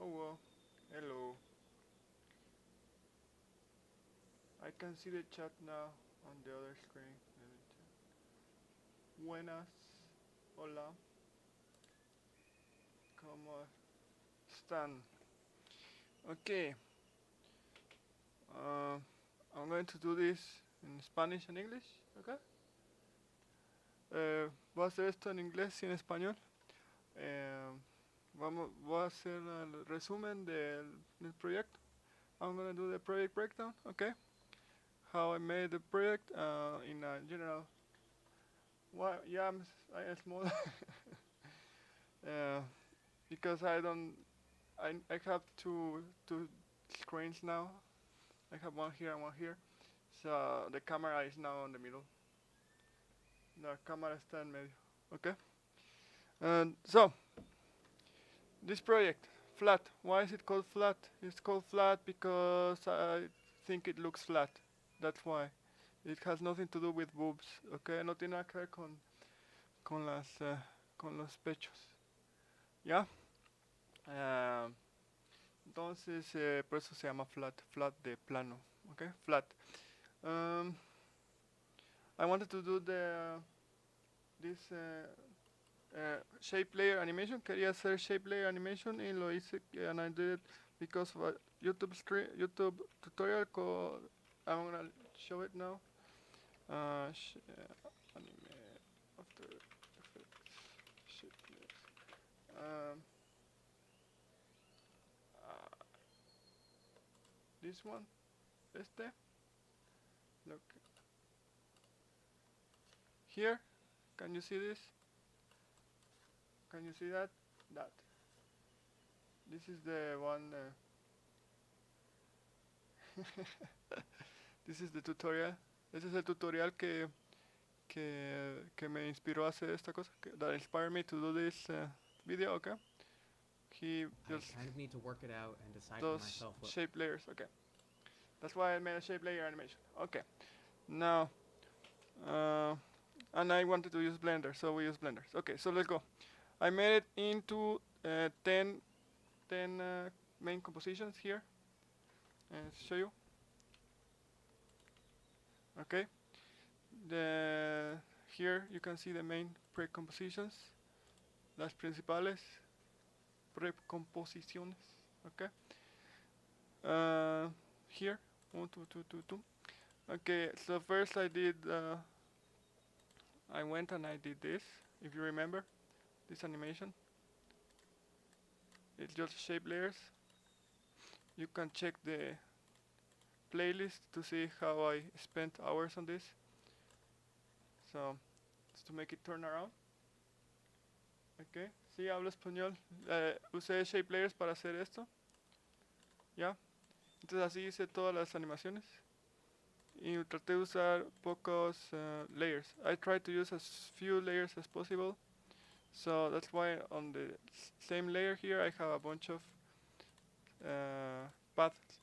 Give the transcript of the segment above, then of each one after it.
Oh well, hello. I can see the chat now on the other screen. Let me check. Buenas. Hola. ¿Cómo están? Okay. Uh, I'm going to do this in Spanish and English. Okay. Voy a hacer esto en inglés y en español. Eh, voy a hacer el resumen del proyecto. I'm gonna do the project breakdown. Okay. How I made the project in a general. Why? Yeah, I am small. uh, because I don't. I have two screens now. I have one here and one here. So the camera is now in the middle. The camera está en medio. Okay. And so this project, flat. Why is it called flat? It's called flat because I think it looks flat. That's why. It has nothing to do with boobs. Okay. No tiene nada que ver con los pechos. ¿Ya? Ah, entonces, por eso se llama flat. Flat de plano. Okay. Flat. Um, I wanted to do this shape layer animation. Quería hacer shape layer animation y lo hice and I did it because of a YouTube tutorial called. I'm gonna show it now. Anime After Effects shape layers. Uh, this one, este. Look here. Can you see this? Can you see that? That. This is the one. This is the tutorial. Ese es el tutorial que me inspiró a hacer esta cosa. That inspired me to do this video. Okay. He just I kind of need to work it out and decide for does myself what. shape layers. Okay. That's why I made a shape layer animation. Okay. Now, and I wanted to use Blender, so we use Blender. Okay, so let's go. I made it into 10 main compositions here. And show you. Okay. Here you can see the main pre-compositions, las principales pre-composiciones. Okay. Here, 1, 2, 2, 2, 2. Okay, so first I went and I did this. If you remember, this animation. It's just shape layers. You can check the playlist to see how I spent hours on this. So, just to make it turn around. Okay, sí, hablo español. Usé shape layers para hacer esto. Ya. Entonces así hice todas las animaciones. Y traté de usar pocos layers. I tried to use as few layers as possible. So that's why on the same layer here I have a bunch of paths.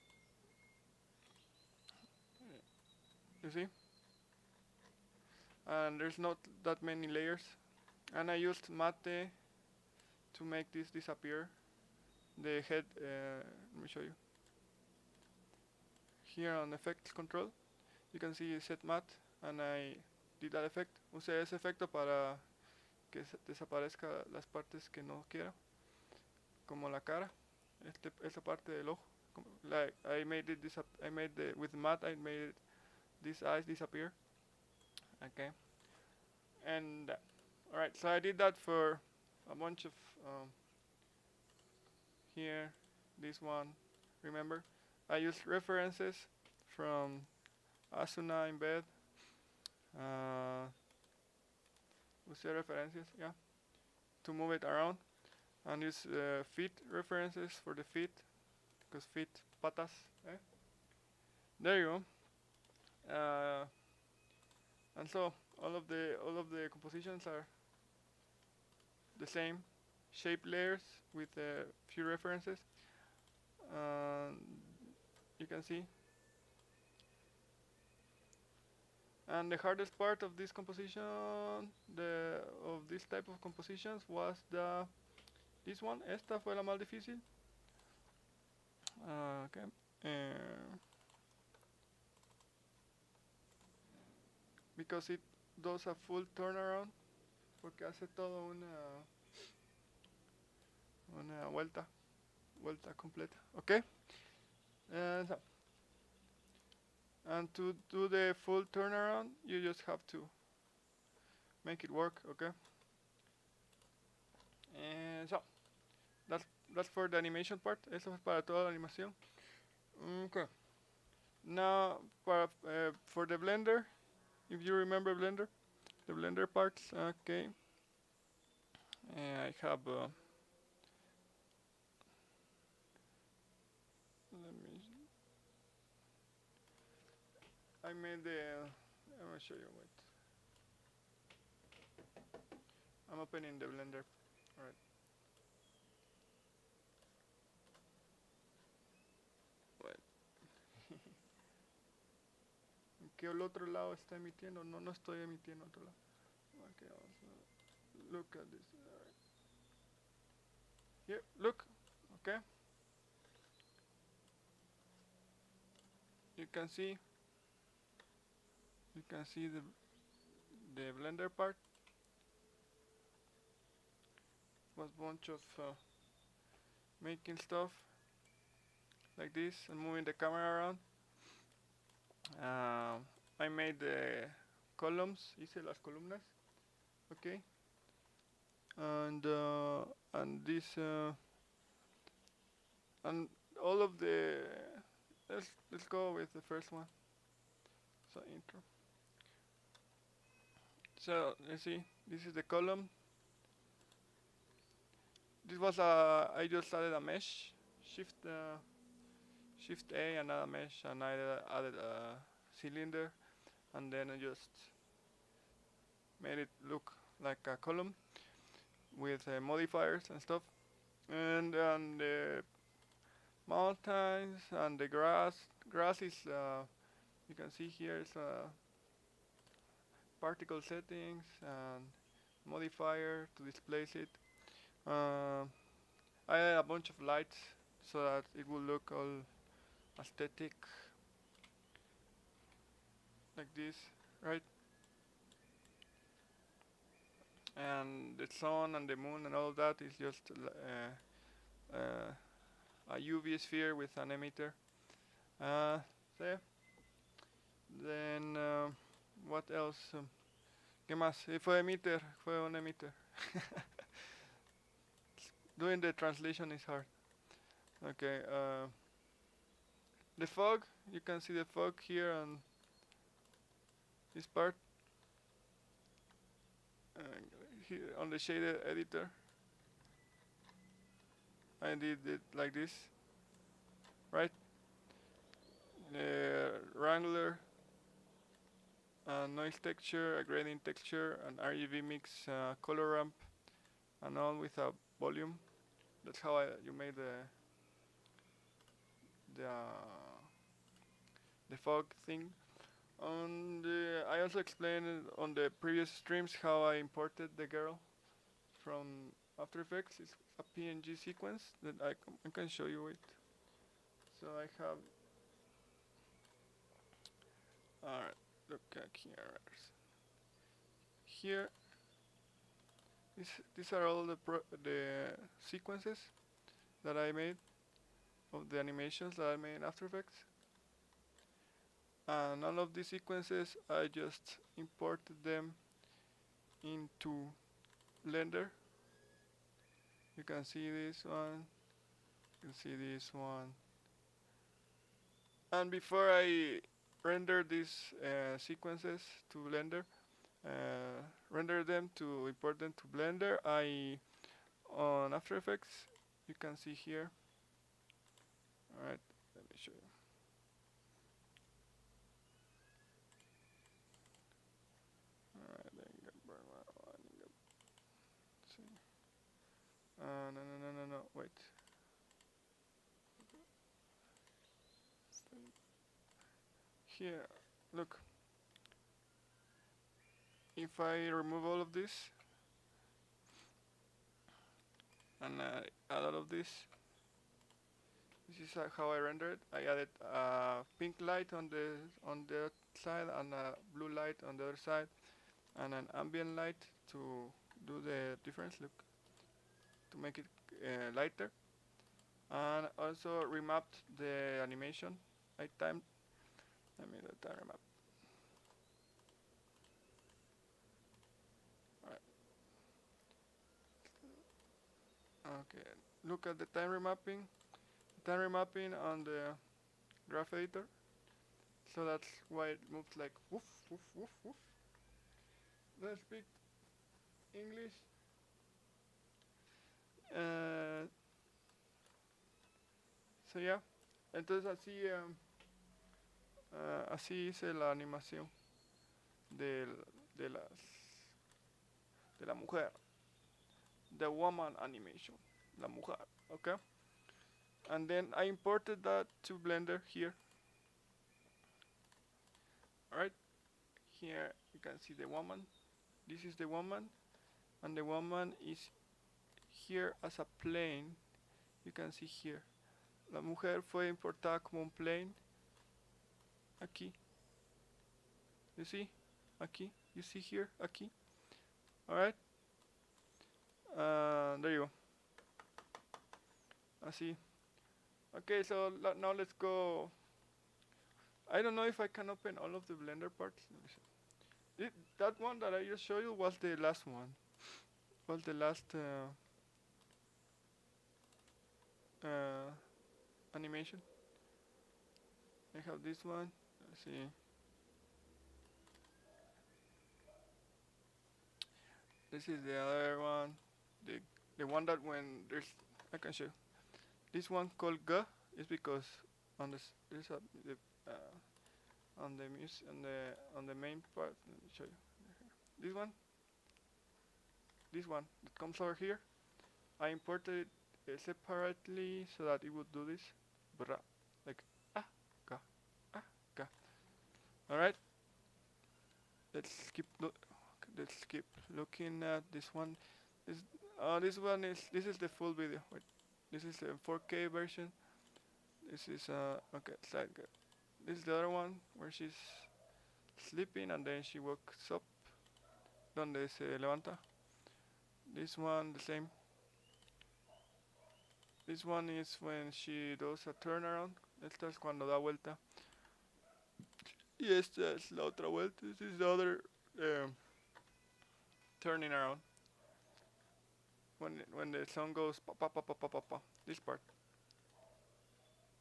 You see? And there's not that many layers. And I used mate to make this disappear. The head, let me show you. Here on effects control, you can see set matte, and I did that effect. Usé ese efecto para que desaparezca las partes que no quiero, como la cara, esta parte del ojo. Like I made it with matte. I made these eyes disappear. Okay, and all right. So I did that for a bunch of here, this one. Remember, I used references from Asuna in bed. Usé referencias, yeah, to move it around, and use feet references for the feet, because feet, patas. Eh? There you go. And so all of the compositions are the same, shape layers with a few references. You can see. And the hardest part of this composition, of this type of compositions, was this one. Esta fue la más difícil. Okay. Because it does a full turnaround, porque hace todo una vuelta completa. Okay. So, and to do the full turnaround, you just have to make it work. Okay. And so that's that's for the animation part. Eso es para toda la animación. Okay. Now for the Blender, if you remember Blender, the Blender parts. Okay. I have. Let me. I made the. I'm gonna show you. Wait. I'm opening the Blender. Alright. Wait. ¿En qué el otro lado está emitiendo? No, no estoy emitiendo otro lado. Okay, look at this. Alright. Here, look. Okay. You can see. You can see the Blender part. Was bunch of making stuff like this and moving the camera around. I made the columns. Hice las columnas. Okay. And this and all of the let's go with the first one. So intro. So let's see. This is the column. This was I just added a mesh. Shift A and add a mesh, and I added a cylinder, and then I just made it look like a column with modifiers and stuff. And the mountains and the grass. Grass is you can see here is particle settings and modifier to displace it. I added a bunch of lights so that it will look all aesthetic like this, right? And the sun and the moon and all that is just a UV sphere with an emitter. So yeah. Then what else? ¿Qué más? Fue emitter, fue un emitter. Doing the translation is hard. Okay. The fog, you can see the fog here on this part. Here on the shader editor. I did it like this, right? Wrangler, noise texture, a gradient texture, an RGB mix, color ramp, and all with a volume. That's how you made the fog thing. I also explained on the previous streams how I imported the girl from After Effects. It's a PNG sequence that I can show you it. So I have. Alright, look at here. Here, these are all the sequences that I made of the animations that I made in After Effects. And all of these sequences, I just imported them into Blender. You can see this one, you can see this one. And before I render these sequences to Blender, render them to import them to Blender, on After Effects, you can see here. Alright, let me show you. No, wait. Here, look. If I remove all of this and add all of this, This is how I render it. I added pink light on the side and a blue light on the other side, and an ambient light to do the difference. Look, to make it lighter, and also remapped the animation. I timed. Let me do the time remap. Alright. Okay. Look at the time remapping. Time remapping on the graph editor. So that's why it moves like woof woof woof woof. Let's speak English. So yeah. Entonces así hice la animación del, de las de la mujer. The woman animation. La mujer. Okay. And then I imported that to Blender here. Alright. Here you can see the woman. This is the woman. And the woman is here as a plane. You can see here. La mujer fue importada como un plane. Aquí. You see? Aquí. You see here? Aquí. Alright. There you go. Así. Okay, so now let's go. I don't know if I can open all of the Blender parts. Let me see. That one that I just showed you was the last one. Was the last animation. I have this one. Let's see. This is the other one. The one that when there's I can show you. This one called G is because on this there's a on the main part. Let me show you. This one that comes over here. I imported it separately so that it would do this, like ga. All right. Let's keep looking at this one. This is the full video. Wait, this is the 4K version. This is okay. Side. This is the other one where she's sleeping and then she wakes up. Donde se levanta. This one the same. This one is when she does a turnaround. Esta es cuando da vuelta. Y esta es la otra vuelta. This is the other turning around. When the song goes pa pa pa pa pa pa pa. This part.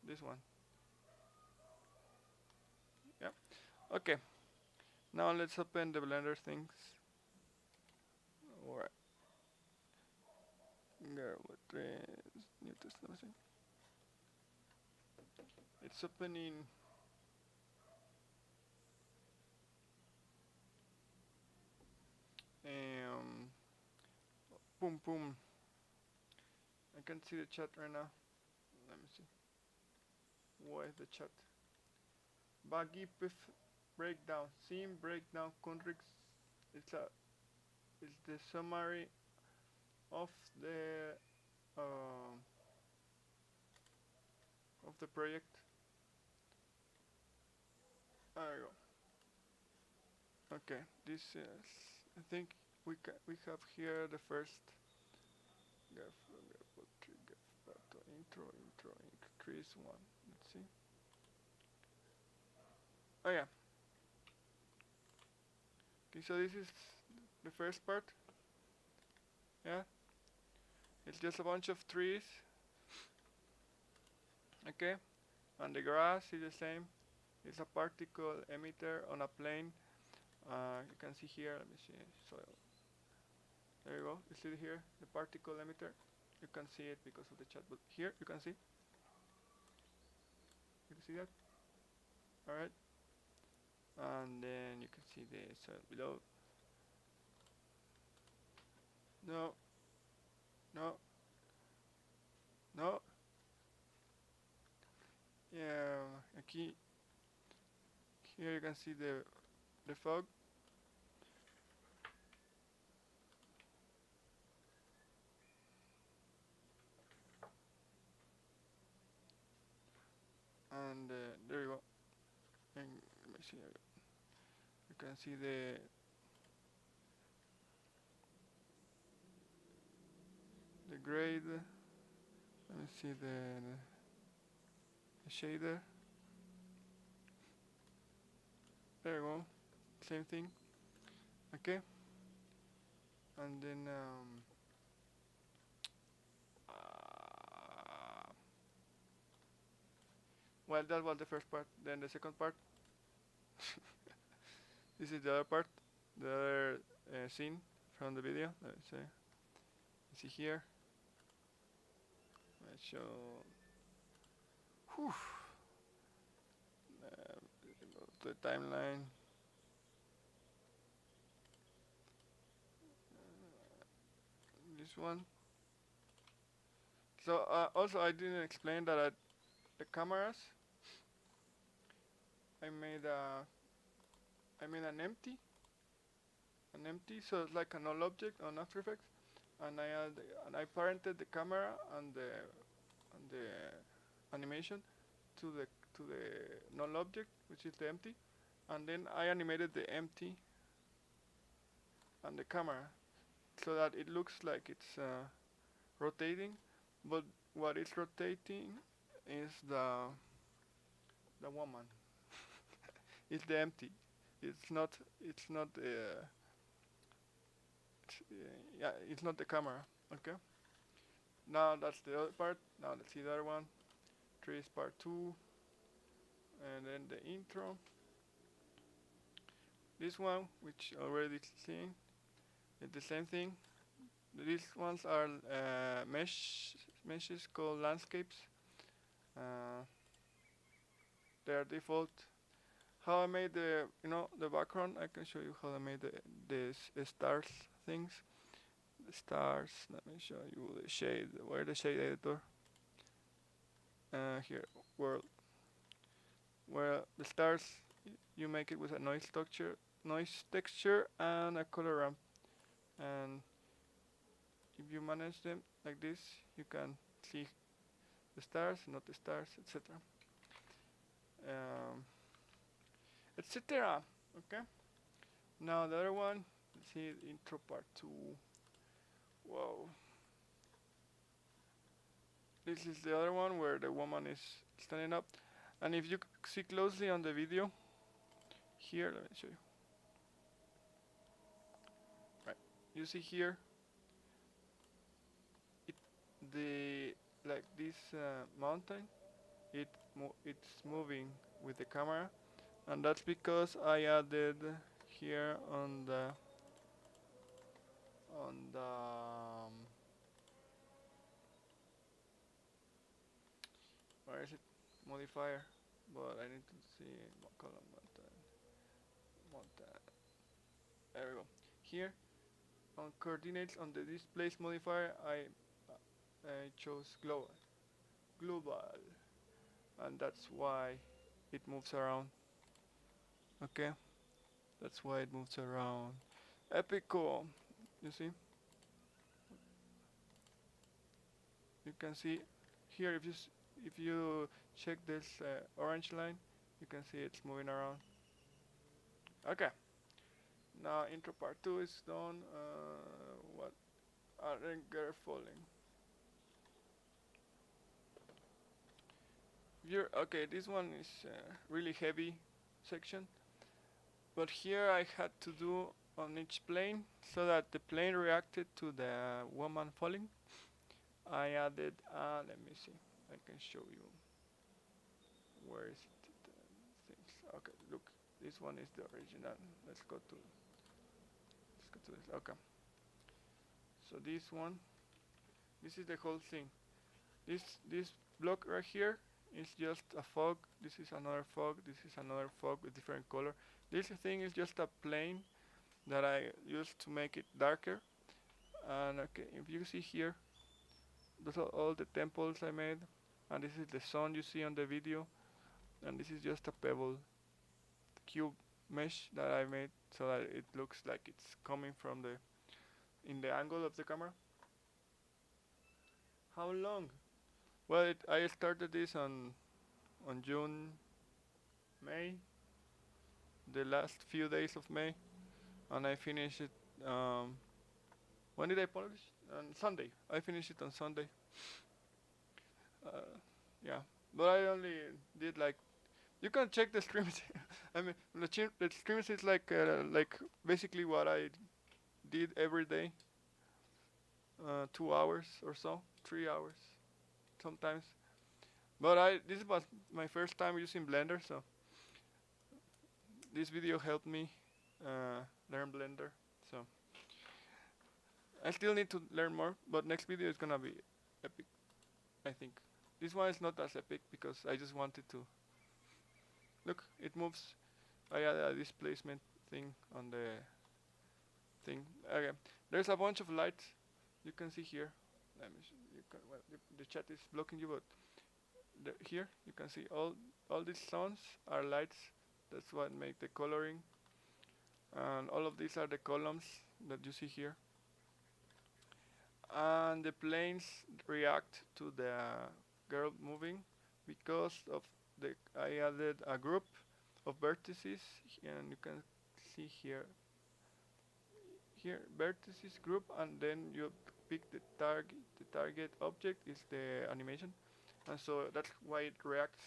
This one. Yeah. Okay. Now let's open the Blender things. Alright. New Testament. It's opening. Boom boom. I can see the chat right now. Let me see. What is the chat? Baggy Piff breakdown. Scene breakdown context. It's the summary of the project. There you go. Okay, this is. I think we have here the first. Intro increase one. Let's see. Oh yeah. Okay, so this is the first part. Yeah. It's just a bunch of trees. Okay. And the grass is the same. It's a particle emitter on a plane. You can see here. Let me see. Soil. There you go. You see here the particle emitter. You can see it because of the chat, but here you can see. You can see that. All right. And then you can see the soil below. No. Yeah. Here you can see the fog. and there you go. And let me see. You can see the grade. Let me see the shader. There you go. Same thing. Okay. And then well, that was the first part. Then the second part. This is the other part, the other scene from the video. Let's see. You see here. Let's show. Whew. Go to the timeline. This one. So also I didn't explain that the cameras. I made an empty, so it's like a null object on After Effects, and I parented the camera and the animation to the null object, which is the empty, and then I animated the empty and the camera, so that it looks like it's rotating, but what is rotating is the woman. It's the empty. It's not. It's not. Yeah, it's not the camera. Okay. Now that's the other part. Now let's see the other one. 3 is part 2, and then the intro. This one, which already seen, it's the same thing. These ones are meshes called landscapes. They are default. How I made the background, I can show you how I made the stars things. The stars, let me show you the shade. Where the shade editor? Here, world. Where the stars, you make it with a noise texture and a color ramp. And if you manage them like this, you can see the stars, not the stars, etc. Etc. Okay. Now the other one, let's see intro part 2. Whoa. This is the other one where the woman is standing up, and if you see closely on the video, here, let me show you. Right, you see here, like this mountain, it's moving with the camera, and that's because I added here on the where is it, modifier, but I need to see column mountain. There we go. Here on coordinates on the displace modifier, I chose global, and that's why it moves around. Okay, that's why it moves around. Epico, you see. You can see here if you check this orange line, you can see it's moving around. Okay. Now intro part 2 is done. What? Ringer falling. Okay, this one is really heavy section, but here I had to do on each plane so that the plane reacted to the woman falling. I added, let me see, I can show you. Where is it? Things. Okay, look, this one is the original. Let's go to this. Okay. So this one, this is the whole thing. This block right here is just a fog. This is another fog. This is another fog with different color. This thing is just a plane that I used to make it darker. And okay, if you see here, those are all the temples I made, and this is the sun you see on the video, and this is just a pebble cube mesh that I made so that it looks like it's coming from in the angle of the camera. How long? Well, I started this on on June, May, the last few days of May, and I finished it. When did I publish? On Sunday. I finished it on Sunday. Uh, yeah, but I only did like. You can check the streams. I mean, the streams is like basically what I did every day. 2 hours or so, 3 hours sometimes. But this was my first time using Blender, so this video helped me learn Blender. So I still need to learn more, but next video is gonna be epic, I think. This one is not as epic because I just wanted to look. It moves. I added a displacement thing on the thing. Okay, there's a bunch of lights you can see here. Let me you can, well, the chat is blocking you, but here you can see all these zones are lights. That's what make the coloring, and all of these are the columns that you see here. And the planes react to the girl moving because of I added a group of vertices, and you can see here vertices group, and then you pick the target object is the animation, and so that's why it reacts.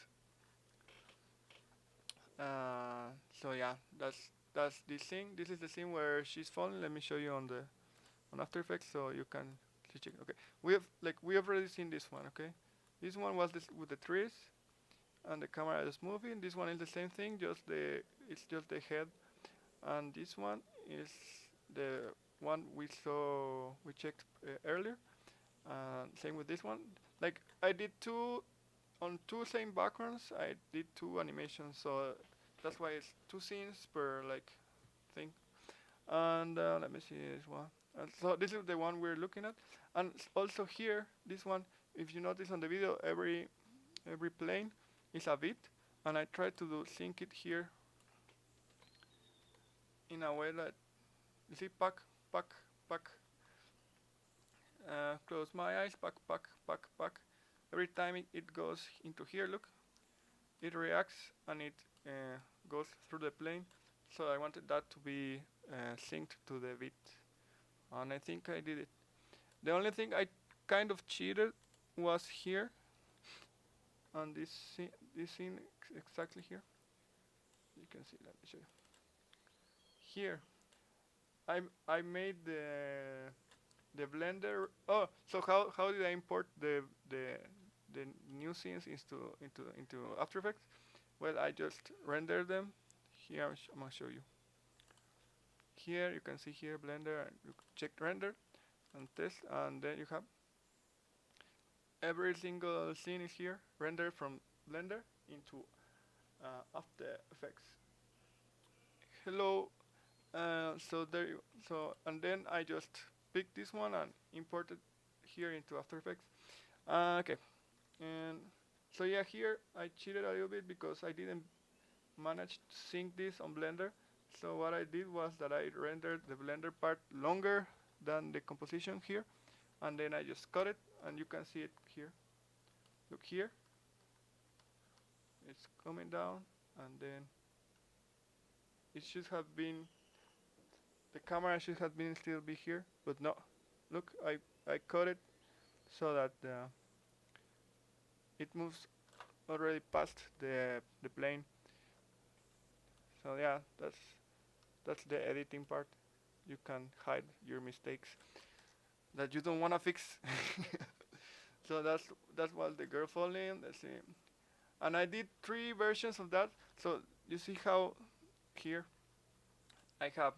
So yeah, that's this thing. This is the scene where she's falling. Let me show you on After Effects so you can check. Okay, we have already seen this one. Okay, this one was this with the trees and the camera is moving. This one is the same thing, it's just the head, and this one is the one we checked earlier. Same with this one. Like I did on two same backgrounds. I did two animations, so that's why it's two scenes per like thing. And let me see this one. So this is the one we're looking at, and also here, this one. If you notice on the video, every plane is a bit, and I try to sync it here in a way that you see, pack. Close my eyes, pack. Every time it goes into here, look, it reacts and it goes through the plane. So I wanted that to be synced to the bit, and I think I did it. The only thing I kind of cheated was here, on this scene exactly here. You can see. Let me show you. Here, I made the Blender. Oh, so how did I import the new scenes into After Effects? Well, I just render them. Here I'm gonna show you. Here you can see here Blender, and you check render and test, and then you have every single scene is here rendered from Blender into After Effects. Hello. So and then I just picked this one and imported here into After Effects. Okay, and so yeah, here I cheated a little bit because I didn't manage to sync this on Blender. So what I did was that I rendered the Blender part longer than the composition here, and then I just cut it, and you can see it here. Look here, it's coming down, and then it should have been, the camera should have been still be here, but no. Look, I cut it so that it moves already past the plane. So yeah, that's the editing part. You can hide your mistakes that you don't wanna fix. So that's what the girl falling. Let's see, and I did 3 versions of that. So you see how here I have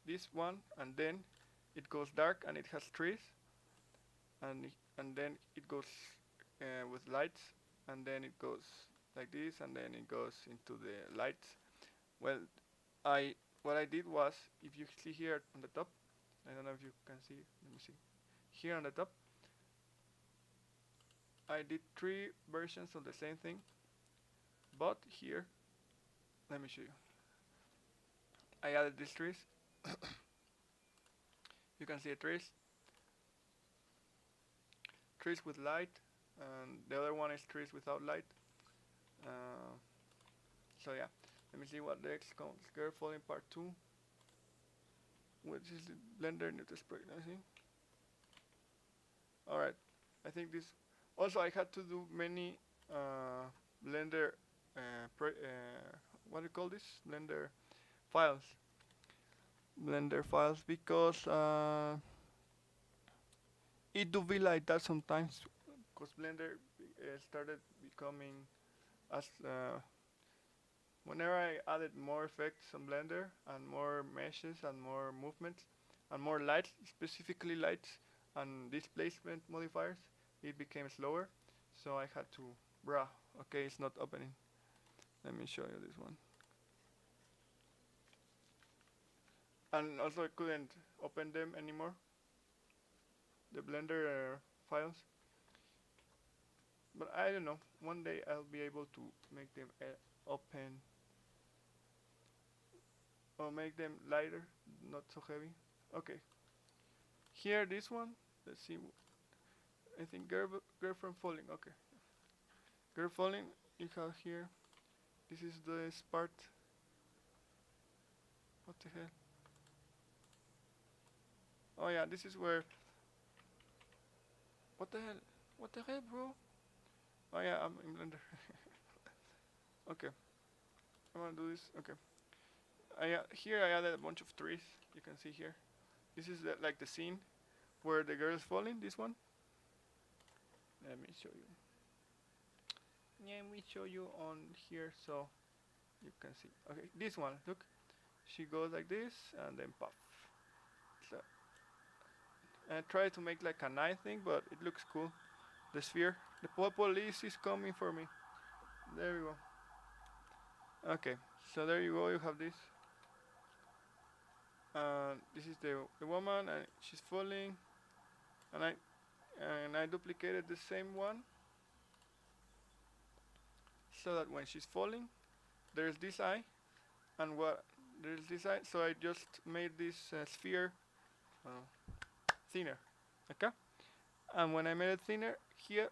this one, and then it goes dark and it has trees, and then it goes with lights, and then it goes like this, and then it goes into the lights. Well, what I did was, if you see here on the top, I don't know if you can see, let me see, here on the top, I did 3 versions of the same thing, but here, let me show you. I added these trees. You can see the trees with light, and the other one is trees without light. Uh, so yeah, let me see what next comes. Girl Falling Part 2, which is the Blender new test pregnancy. Alright, I think this. Also, I had to do many Blender, what do you call this? Files. Blender files because it do be like that sometimes. Because Blender started becoming as whenever I added more effects on Blender and more meshes and more movements and more lights, specifically lights and displacement modifiers, it became slower. So I had to, bruh, okay, it's not opening. Let me show you this one. And also I couldn't open them anymore, the Blender files. But I don't know, one day I'll be able to make them open or make them lighter, not so heavy. Okay, here this one, let's see, I think girlfriend falling, okay. Girl falling, you have here, this is this part, what the hell? Oh yeah, this is where, what the hell bro? Oh yeah, I'm in Blender. Okay, I'm gonna do this, okay. Here I added a bunch of trees, you can see here. This is like the scene where the girl is falling, this one. Let me show you. Let me show you on here so you can see. Okay, this one, look. She goes like this and then pop. So, and I try to make like an eye thing, but it looks cool. The sphere. The police is coming for me. There we go. Okay, so there you go, you have this. This is the woman and she's falling. And I duplicated the same one so that when she's falling, there's this eye, and there's this eye. So I just made this sphere thinner, okay? And when I made it thinner here,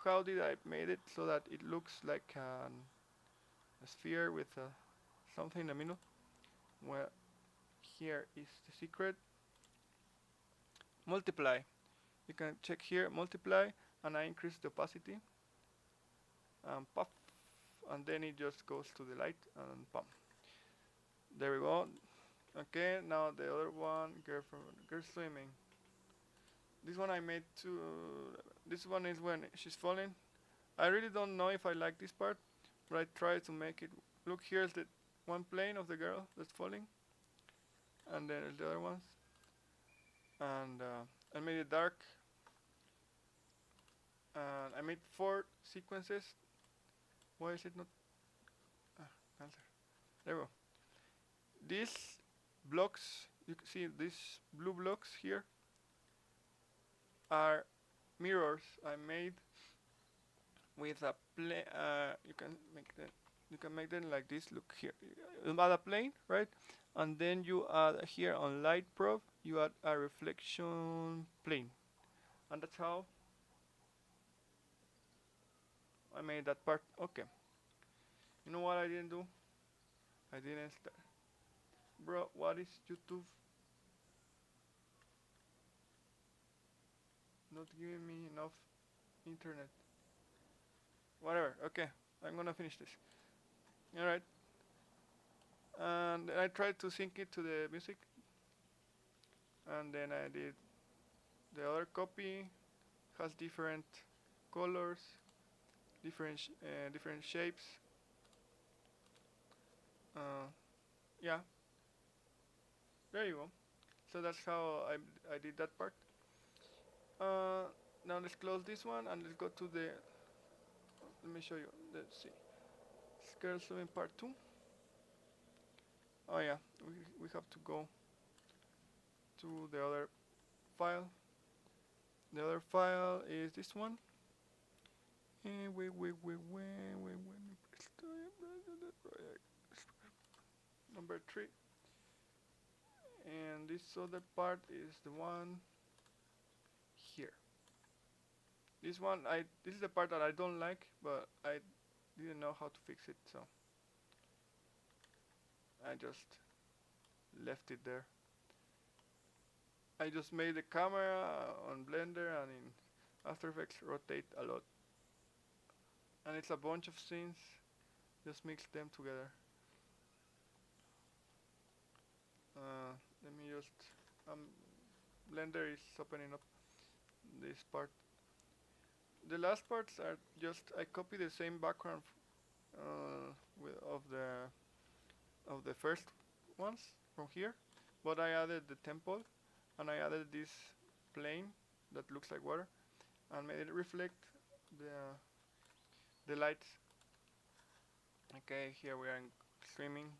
how did I made it so that it looks like a sphere with something in the middle? Well, here is the secret. Multiply. You can check here, multiply, and I increase the opacity. And pop, and then it just goes to the light and pump. There we go. Okay, now the other one, girl swimming. This one I made too. This one is when she's falling. I really don't know if I like this part, but I try to make it. Look, here's the one plane of the girl that's falling, and then the other ones. And I made it dark. And I made 4 sequences. Why is it not? Cancel. There we go. These blocks, you can see these blue blocks here, are mirrors I made with a plane. You can make them like this. Look here. You add a plane, right? And then you add here on light probe, you add a reflection plane, and that's how I made that part. Okay. You know what I didn't do? I didn't start. Bro, what is YouTube? Not giving me enough internet. Whatever, okay. I'm gonna finish this. Alright. And I tried to sync it to the music. And then I did the other copy. Has different colors, different shapes. Yeah. There you go. So that's how I did that part. Now let's close this one and let's go to the. Let me show you. Let's see. Girl swimming part 2. Oh yeah, we have to go to the other file. The other file is this one. And number 3. And this other part is the one here. This is the part that I don't like, but didn't know how to fix it, so I just left it there. I just made the camera on Blender and in After Effects rotate a lot. And it's a bunch of scenes, just mix them together. Let me just, Blender is opening up this part. The last parts are just, I copy the same background of the first ones from here, but I added the temple and I added this plane that looks like water and made it reflect the lights. Okay, here we are in streaming.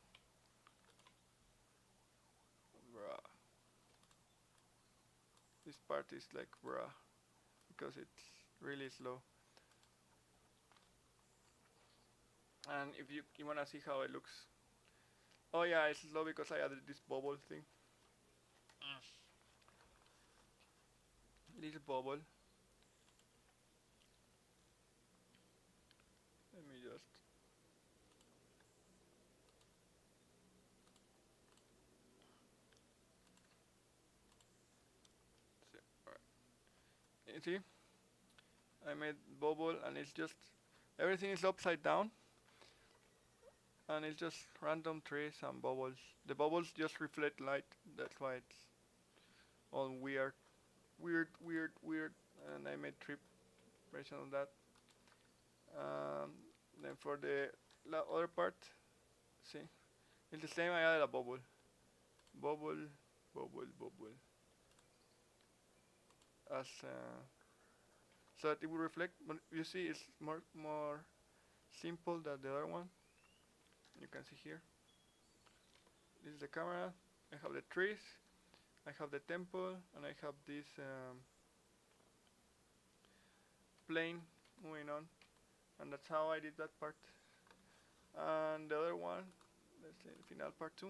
Bruh. This part is like bruh because it's really slow. And if you wanna see how it looks, oh yeah, it's slow because I added this bubble thing. This bubble. Let me just. Alright. You see? I made bubble and it's just everything is upside down. And it's just random trees and bubbles. The bubbles just reflect light. That's why it's all weird. And I made 3 versions of that. Then for the other part, see, it's the same. I added a bubble, as so that it will reflect. But you see, it's more simple than the other one. You can see here. This is the camera. I have the trees. I have the temple, and I have this plane moving on, and that's how I did that part. And the other one, let's say the final part 2.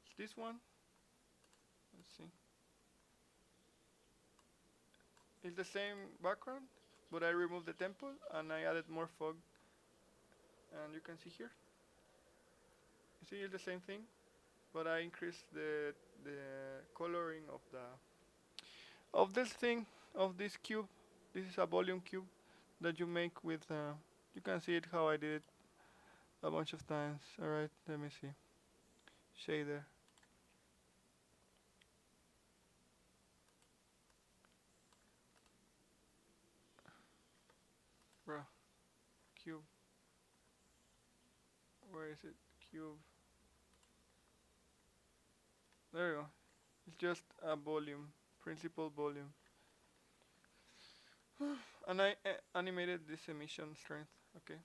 It's this one. Let's see. It's the same background, but I removed the temple and I added more fog. And you can see here. You see, it's the same thing, but I increased the coloring of this thing, of this cube. This is a volume cube that you make with. You can see it how I did it a bunch of times. Alright, let me see. Shader. Bruh. Cube. Where is it? Cube. There you go. It's just a volume. Principal volume. And I animated this emission strength. Okay.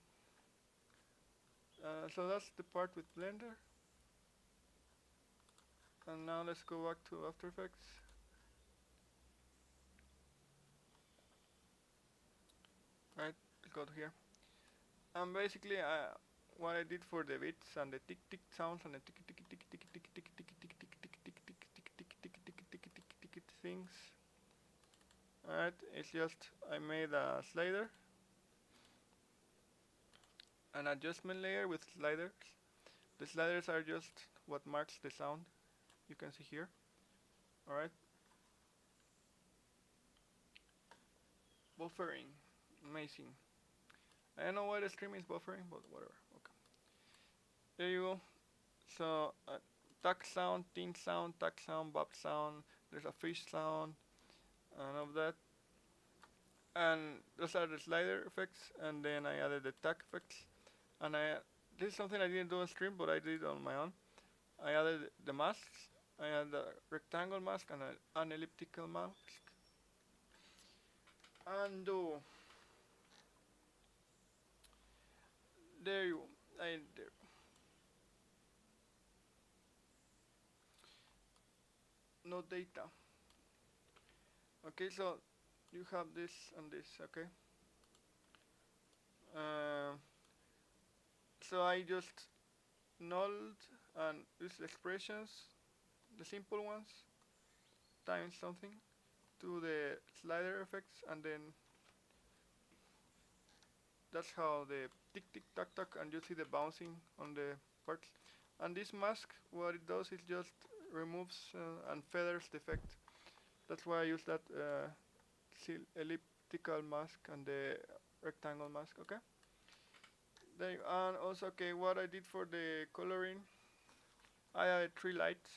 So that's the part with Blender. And now let's go back to After Effects. Right, go to here. And basically, what I did for the beats and the tick tick sounds and the tick tick tick tick tick tick tick tick tick tick tick tick tick tick tick tick tick tick tick things. Alright, it's just I made a slider, an adjustment layer with sliders. The sliders are just what marks the sound. You can see here. Alright. Buffering. Amazing. I don't know why the stream is buffering, but whatever. Okay. There you go. So, tack sound, tint sound, tack sound, bop sound. There's a fish sound, and of that. And those are the slider effects. And then I added the tack effects. And this is something I didn't do on stream, but I did on my own. I added the masks. I added a rectangle mask and an elliptical mask. And there you go. There. No data. Okay, so you have this and this, okay? So I just nulled and used expressions, the simple ones, times something, to the slider effects, and then that's how the tick tick tack tack, and you see the bouncing on the parts. And this mask, what it does is just removes and feathers the effect. That's why I use that elliptical mask and the rectangle mask. Okay. And also, okay, what I did for the coloring, I added 3 lights,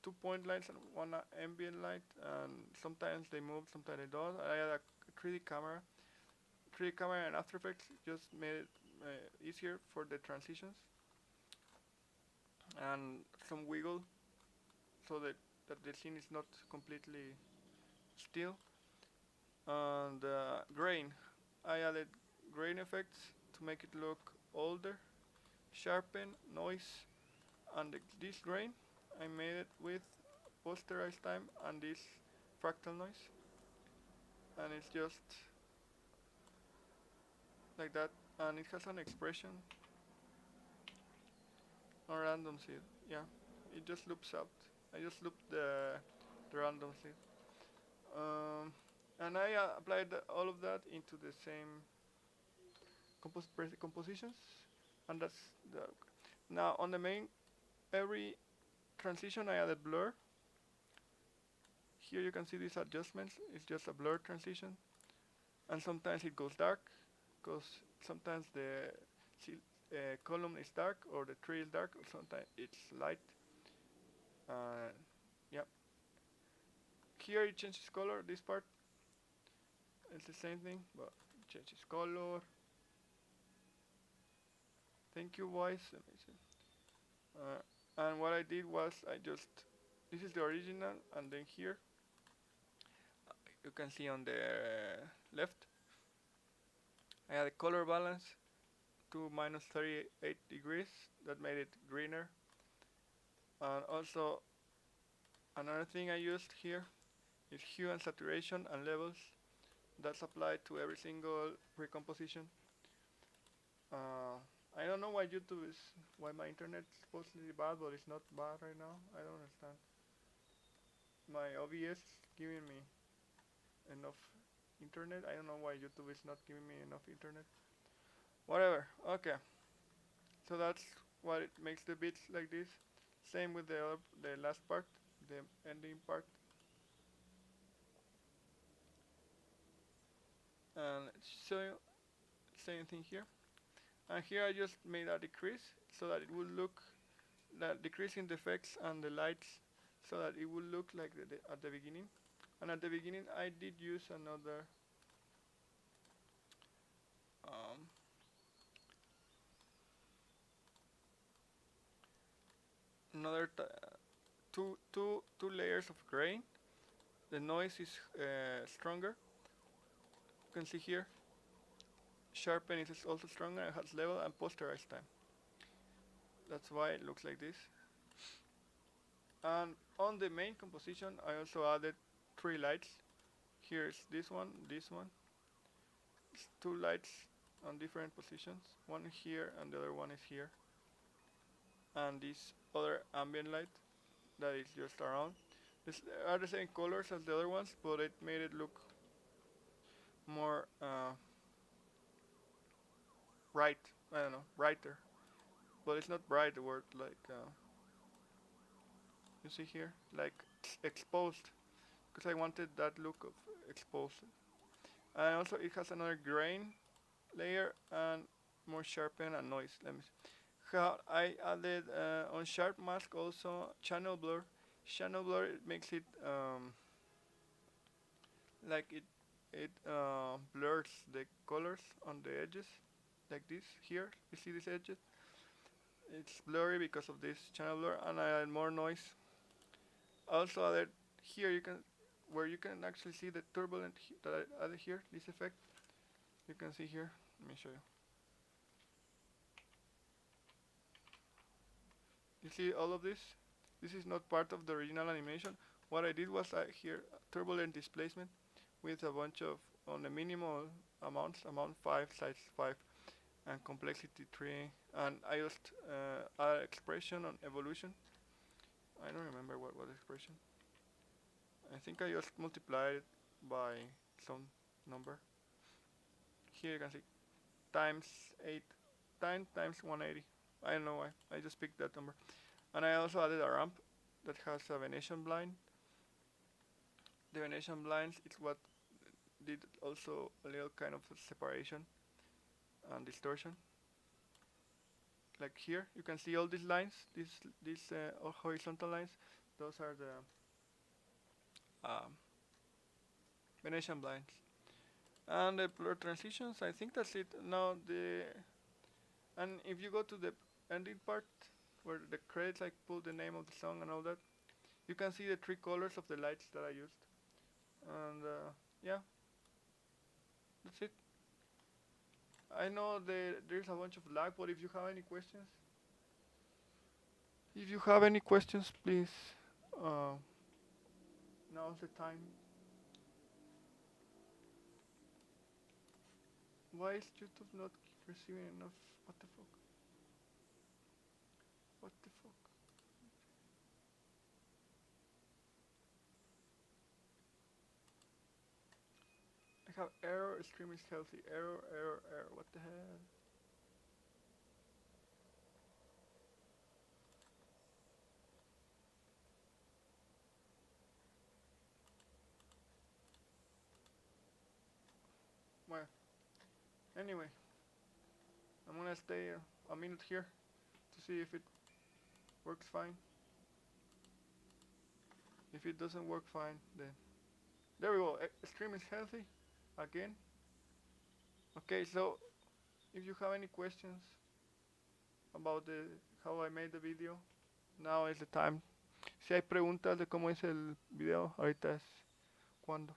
2 point lights and one ambient light, and sometimes they move, sometimes they don't. I had a 3D camera. 3D camera and After Effects just made it easier for the transitions, and some wiggle so that the scene is not completely still. And grain, I added grain effects to make it look older, sharpen, noise, and this grain I made it with posterized time and this fractal noise, and it's just like that, and it has an expression on random seed. Yeah, it just loops out. I just looped the random seed, and I applied all of that into the same compositions, and that's the. Now on the main, every transition I added blur. Here you can see these adjustments. It's just a blur transition, and sometimes it goes dark, because sometimes the column is dark or the tree is dark, or sometimes it's light. Yeah. Here it changes color. This part it's the same thing, but it changes color. Thank you, voice. Let me see. And what I did was I just this is the original, and then here you can see on the left I had a color balance to minus 38 degrees. That made it greener. And also another thing I used here is hue and saturation and levels. That's applied to every single recomposition. I don't know why YouTube is why my internet is supposedly bad, but it's not bad right now. I don't understand. My OBS is giving me enough internet. I don't know why YouTube is not giving me enough internet. Whatever. Okay. So that's what it makes the beats like this. Same with the last part, the ending part. And show you same thing here. And here I just made a decrease so that it would look that decreasing the effects and the lights so that it would look like at the beginning. And at the beginning I did use um, another two layers of grain. The noise is stronger. You can see here. Sharpen is also stronger. It has level and posterized time. That's why it looks like this. And on the main composition, I also added 3 lights. Here's this one. It's 2 lights on different positions. One here and the other one is here. And this other ambient light that is just around. These are the same colors as the other ones, but it made it look more bright. I don't know, brighter. But it's not bright. The word like you see here, like exposed, because I wanted that look of exposed. And also it has another grain layer and more sharpen and noise. Let me see. How I added on sharp mask also channel blur. Channel blur it makes it like it blurs the colors on the edges, like this here. You see these edges? It's blurry because of this channel blur, and I add more noise. Also added here you can where you can actually see the turbulent that I added here. This effect you can see here. Let me show you. You see all of this? This is not part of the original animation. What I did was here turbulent displacement with a bunch of on the minimal amounts, amount 5, size 5, and complexity 3, and I used expression on evolution. I don't remember what was expression. I think I just multiplied it by some number. here you can see times 8, 10 times 180. I don't know why, I just picked that number. And I also added a ramp that has a Venetian blind. The Venetian blinds is what did also a little kind of separation and distortion. Like here, you can see all these lines, these all horizontal lines. Those are the Venetian blinds. And the blur transitions, I think that's it. Now and if you go to the ending part where the credits, I put the name of the song and all that, you can see the 3 colors of the lights that I used. And yeah, that's it. I know there's a bunch of lag, but if you have any questions, please, uh, now's the time. Why is YouTube not receiving enough? What the fuck? What the fuck? I have error, stream is healthy. Error, error, error. What the hell? Well, anyway, I'm gonna stay a minute here to see if it works fine. If it doesn't work fine, then there we go. Stream is healthy again. Okay, so if you have any questions about how I made the video, now is the time. Si hay preguntas de cómo hice el video, ahorita es cuando.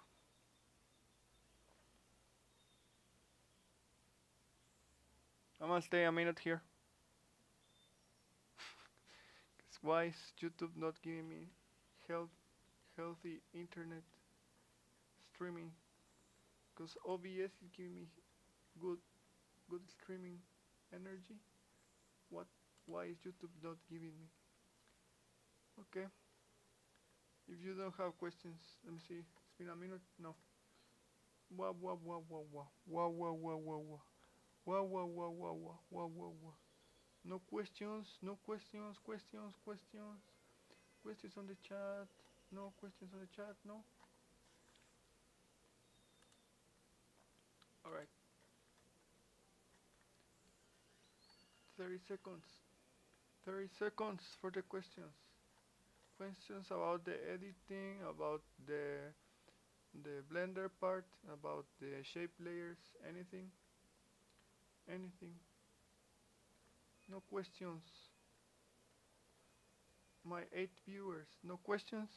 I'm gonna stay a minute here. Why is YouTube not giving me healthy internet streaming? Because OBS is giving me good streaming energy. Why is YouTube not giving me? Okay. If you don't have questions, let me see. It's been a minute. No. Wow. No questions. Questions on the chat. No questions on the chat. No. All right. 30 seconds. 30 seconds for the questions. Questions about the editing, about the blender part, about the shape layers, anything. No questions. My 8 viewers, no questions.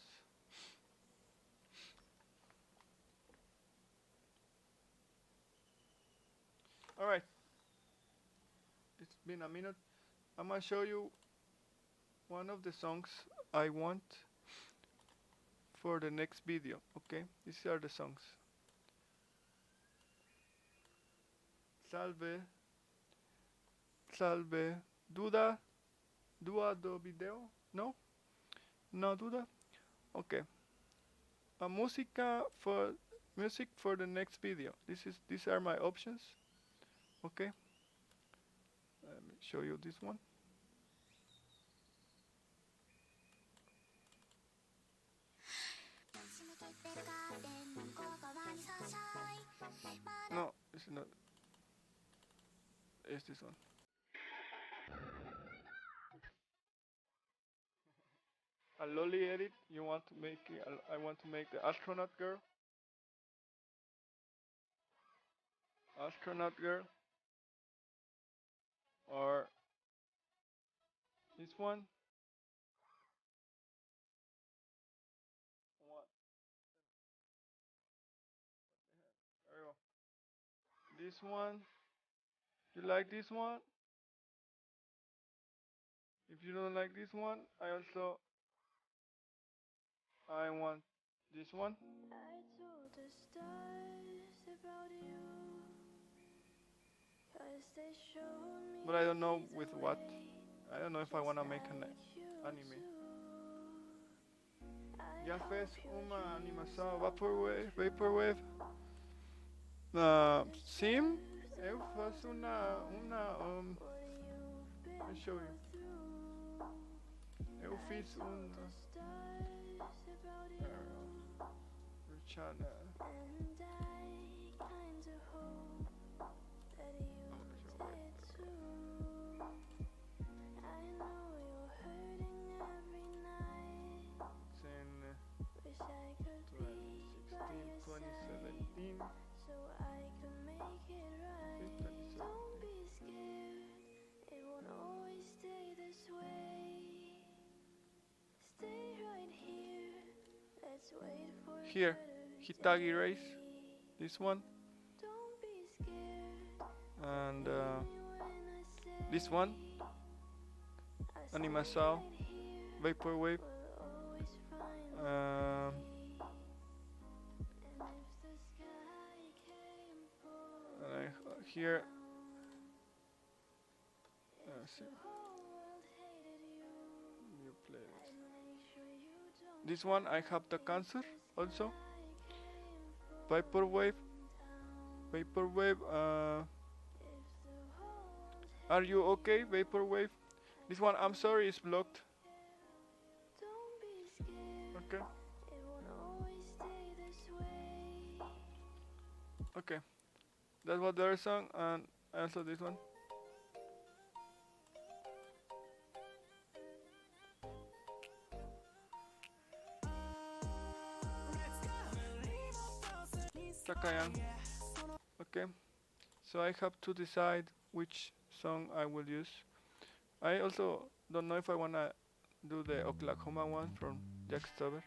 All right. It's been a minute. I'm gonna show you one of the songs I want for the next video. Okay, these are the songs. Salve. Duda do video? No? No duda? Okay. Music for the next video. These are my options. Okay. Let me show you this one. No, this is not. It's this one. A lolly edit. You want to make? I want to make the astronaut girl. Astronaut girl. Or this one. What? There you go. This one. You like this one? If you don't like this one, I want this one. I told the stars about you, 'cause they showed me. But I don't know with what. I don't know if I wanna make an anime. Já fez uma animação Vaporwave. Sim, Eu faço I'll show you. Eu fiz Richana. Here, Hitag erase this one, and this one, Animasao, Vaporwave, and here, new playlist. This one I have the cancer also. Vaporwave. Are you okay, Vaporwave? This one, I'm sorry, is blocked. Okay. Okay. That was the other song, and also this one. Takayan. Okay. So I have to decide which song I will use. I also don't know if I wanna do the Oklahoma one from Jack Stover.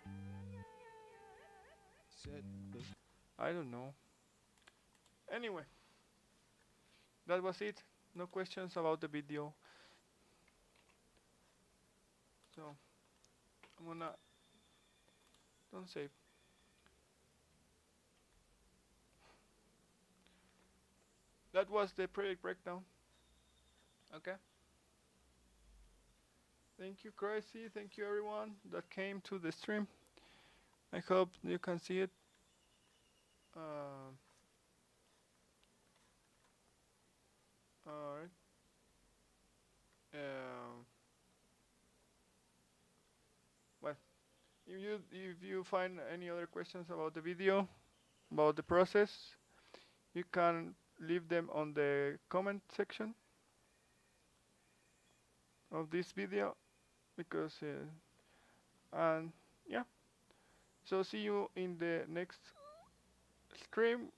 I don't know. Anyway, that was it. No questions about the video. So I'm gonna don't save. That was the project breakdown. Okay. Thank you, Crazy. Thank you, everyone that came to the stream. I hope you can see it. Alright. Well, if you find any other questions about the video, about the process, you can leave them on the comment section of this video, because and yeah. So see you in the next stream,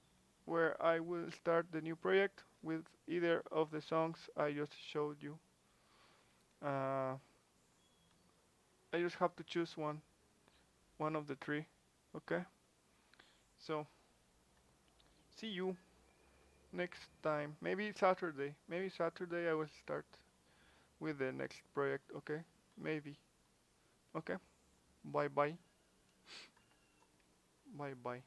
where I will start the new project with either of the songs I just showed you. I just have to choose one of the three. Okay. So see you next time. Maybe Saturday. Maybe Saturday I will start with the next project. Okay. Maybe. Okay. Bye bye. Bye bye.